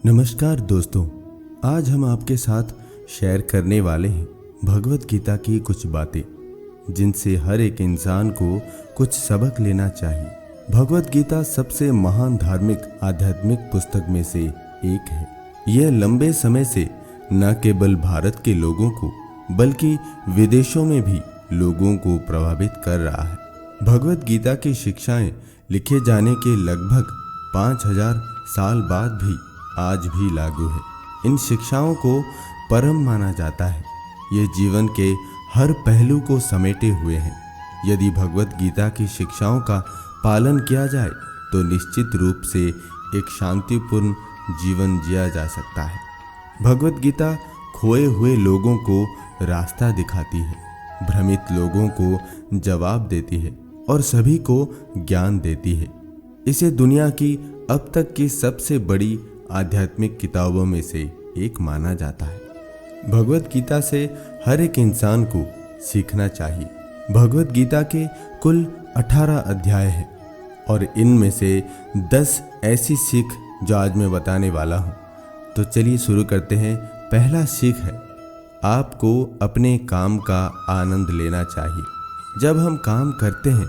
नमस्कार दोस्तों, आज हम आपके साथ शेयर करने वाले हैं भगवत गीता की कुछ बातें जिनसे हर एक इंसान को कुछ सबक लेना चाहिए। भगवत गीता सबसे महान धार्मिक आध्यात्मिक पुस्तक में से एक है। यह लंबे समय से न केवल भारत के लोगों को बल्कि विदेशों में भी लोगों को प्रभावित कर रहा है। भगवत गीता की शिक्षाएं लिखे जाने के लगभग 5000 साल बाद भी आज भी लागू है। इन शिक्षाओं को परम माना जाता है। ये जीवन के हर पहलू को समेटे हुए हैं। यदि भगवत गीता की शिक्षाओं का पालन किया जाए तो निश्चित रूप से एक शांतिपूर्ण जीवन जिया जा सकता है। भगवत गीता खोए हुए लोगों को रास्ता दिखाती है, भ्रमित लोगों को जवाब देती है और सभी को ज्ञान देती है। इसे दुनिया की अब तक की सबसे बड़ी आध्यात्मिक किताबों में से एक माना जाता है। भगवत गीता से हर एक इंसान को सीखना चाहिए। भगवत गीता के कुल 18 अध्याय हैं और इनमें से 10 ऐसी सीख जो आज मैं बताने वाला हूँ। तो चलिए शुरू करते हैं। पहला सीख है, आपको अपने काम का आनंद लेना चाहिए। जब हम काम करते हैं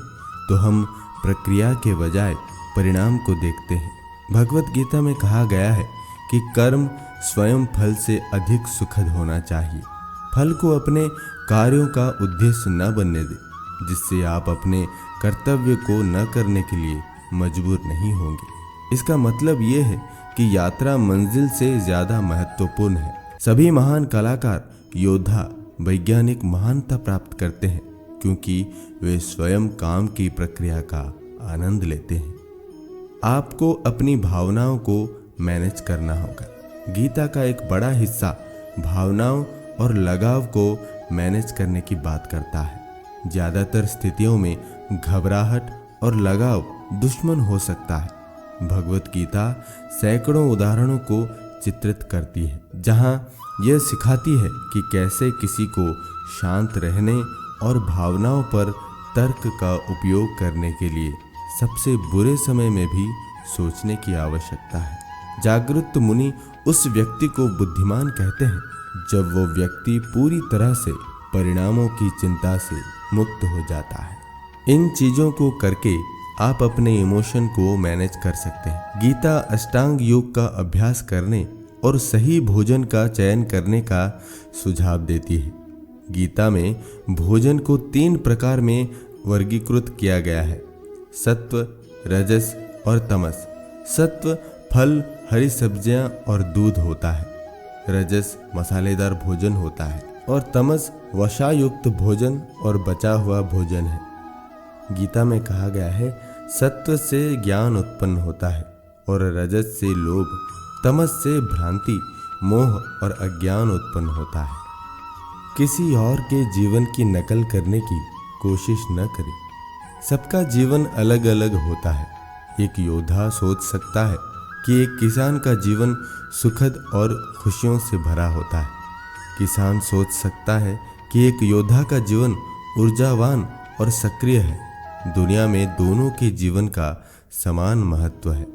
तो हम प्रक्रिया के बजाय परिणाम को देखते हैं। भगवत गीता में कहा गया है कि कर्म स्वयं फल से अधिक सुखद होना चाहिए। फल को अपने कार्यों का उद्देश्य न बनने दे, जिससे आप अपने कर्तव्य को न करने के लिए मजबूर नहीं होंगे। इसका मतलब ये है कि यात्रा मंजिल से ज्यादा महत्वपूर्ण है। सभी महान कलाकार, योद्धा, वैज्ञानिक महानता प्राप्त करते हैं क्योंकि वे स्वयं काम की प्रक्रिया का आनंद लेते हैं। आपको अपनी भावनाओं को मैनेज करना होगा। गीता का एक बड़ा हिस्सा भावनाओं और लगाव को मैनेज करने की बात करता है। ज्यादातर स्थितियों में घबराहट और लगाव दुश्मन हो सकता है। भगवत गीता सैकड़ों उदाहरणों को चित्रित करती है जहां यह सिखाती है कि कैसे किसी को शांत रहने और भावनाओं पर तर्क का उपयोग करने के लिए सबसे बुरे समय में भी सोचने की आवश्यकता है। जागृत मुनि उस व्यक्ति को बुद्धिमान कहते हैं जब वो व्यक्ति पूरी तरह से परिणामों की चिंता से मुक्त हो जाता है। इन चीजों को करके आप अपने इमोशन को मैनेज कर सकते हैं। गीता अष्टांग योग का अभ्यास करने और सही भोजन का चयन करने का सुझाव देती है। गीता में भोजन को 3 प्रकार में वर्गीकृत किया गया है, सत्व, रजस और तमस। सत्व फल, हरी सब्जियां और दूध होता है। रजस मसालेदार भोजन होता है और तमस वसायुक्त भोजन और बचा हुआ भोजन है। गीता में कहा गया है, सत्व से ज्ञान उत्पन्न होता है और रजस से लोभ, तमस से भ्रांति, मोह और अज्ञान उत्पन्न होता है। किसी और के जीवन की नकल करने की कोशिश न करें। सबका जीवन अलग अलग होता है। एक योद्धा सोच सकता है कि एक किसान का जीवन सुखद और खुशियों से भरा होता है। किसान सोच सकता है कि एक योद्धा का जीवन ऊर्जावान और सक्रिय है। दुनिया में दोनों के जीवन का समान महत्व है।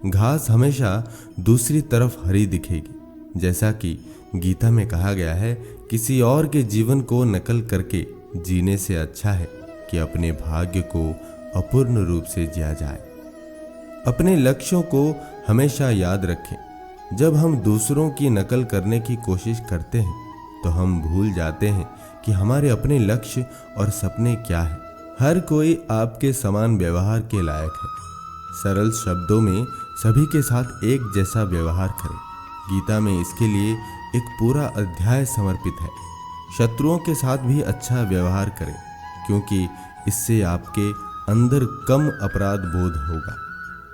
घास हमेशा दूसरी तरफ हरी दिखेगी। जैसा कि गीता में कहा गया है, किसी और के जीवन को नकल करके जीने से अच्छा है कि अपने भाग्य को अपूर्ण रूप से जिया जाए। अपने लक्ष्यों को हमेशा याद रखें। जब हम दूसरों की नकल करने की कोशिश करते हैं तो हम भूल जाते हैं कि हमारे अपने लक्ष्य और सपने क्या हैं। हर कोई आपके समान व्यवहार के लायक है। सरल शब्दों में सभी के साथ एक जैसा व्यवहार करें। गीता में इसके लिए एक पूरा अध्याय समर्पित है। शत्रुओं के साथ भी अच्छा व्यवहार करें क्योंकि इससे आपके अंदर कम अपराध बोध होगा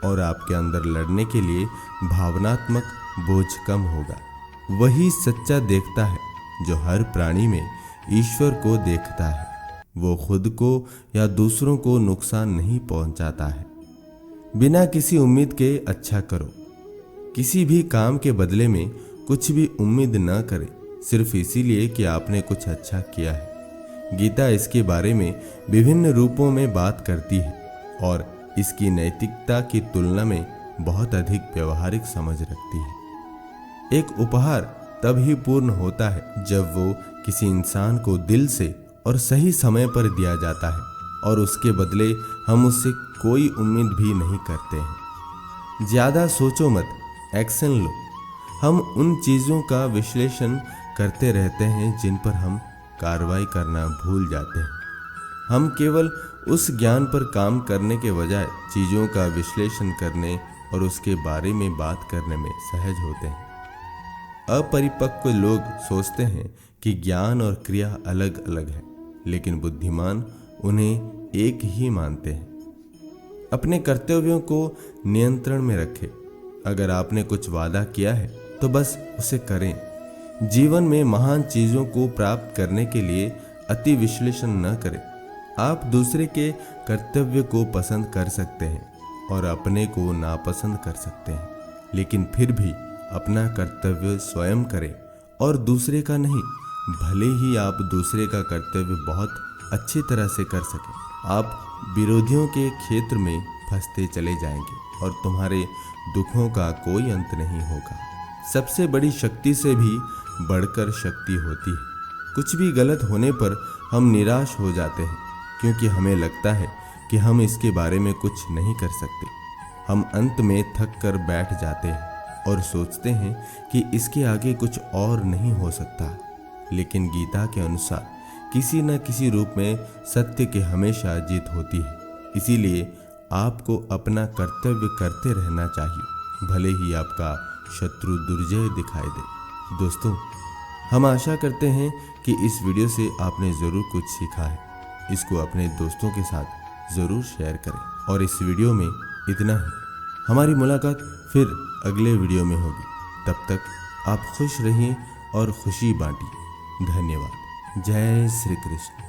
और आपके अंदर लड़ने के लिए भावनात्मक बोझ कम होगा। वही सच्चा देखता है जो हर प्राणी में ईश्वर को देखता है। वो खुद को या दूसरों को नुकसान नहीं पहुंचाता है। बिना किसी उम्मीद के अच्छा करो। किसी भी काम के बदले में कुछ भी उम्मीद न करें सिर्फ इसीलिए कि आपने कुछ अच्छा किया है। गीता इसके बारे में विभिन्न रूपों में बात करती है और इसकी नैतिकता की तुलना में बहुत अधिक व्यवहारिक समझ रखती है। एक उपहार तब ही पूर्ण होता है जब वो किसी इंसान को दिल से और सही समय पर दिया जाता है और उसके बदले हम उससे कोई उम्मीद भी नहीं करते हैं। ज़्यादा सोचो मत, एक्शन लो। हम उन चीज़ों का विश्लेषण करते रहते हैं जिन पर हम कार्रवाई करना भूल जाते हैं। हम केवल उस ज्ञान पर काम करने के बजाय चीज़ों का विश्लेषण करने और उसके बारे में बात करने में सहज होते हैं। अपरिपक्व लोग सोचते हैं कि ज्ञान और क्रिया अलग अलग है, लेकिन बुद्धिमान उन्हें एक ही मानते हैं। अपने कर्तव्यों को नियंत्रण में रखें। अगर आपने कुछ वादा किया है तो बस उसे करें। जीवन में महान चीज़ों को प्राप्त करने के लिए अति विश्लेषण न करें। आप दूसरे के कर्तव्य को पसंद कर सकते हैं और अपने को नापसंद कर सकते हैं, लेकिन फिर भी अपना कर्तव्य स्वयं करें और दूसरे का नहीं। भले ही आप दूसरे का कर्तव्य बहुत अच्छी तरह से कर सकें, आप विरोधियों के क्षेत्र में फंसते चले जाएंगे और तुम्हारे दुखों का कोई अंत नहीं होगा। सबसे बड़ी शक्ति से भी बढ़कर शक्ति होती है। कुछ भी गलत होने पर हम निराश हो जाते हैं क्योंकि हमें लगता है कि हम इसके बारे में कुछ नहीं कर सकते। हम अंत में थक कर बैठ जाते हैं और सोचते हैं कि इसके आगे कुछ और नहीं हो सकता। लेकिन गीता के अनुसार किसी न किसी रूप में सत्य की हमेशा जीत होती है। इसीलिए आपको अपना कर्तव्य करते रहना चाहिए, भले ही आपका शत्रु दुर्जय दिखाई दे। दोस्तों, हम आशा करते हैं कि इस वीडियो से आपने ज़रूर कुछ सीखा है। इसको अपने दोस्तों के साथ ज़रूर शेयर करें। और इस वीडियो में इतना ही। हमारी मुलाकात फिर अगले वीडियो में होगी। तब तक आप खुश रहिए और खुशी बांटिए। धन्यवाद। जय श्री कृष्ण।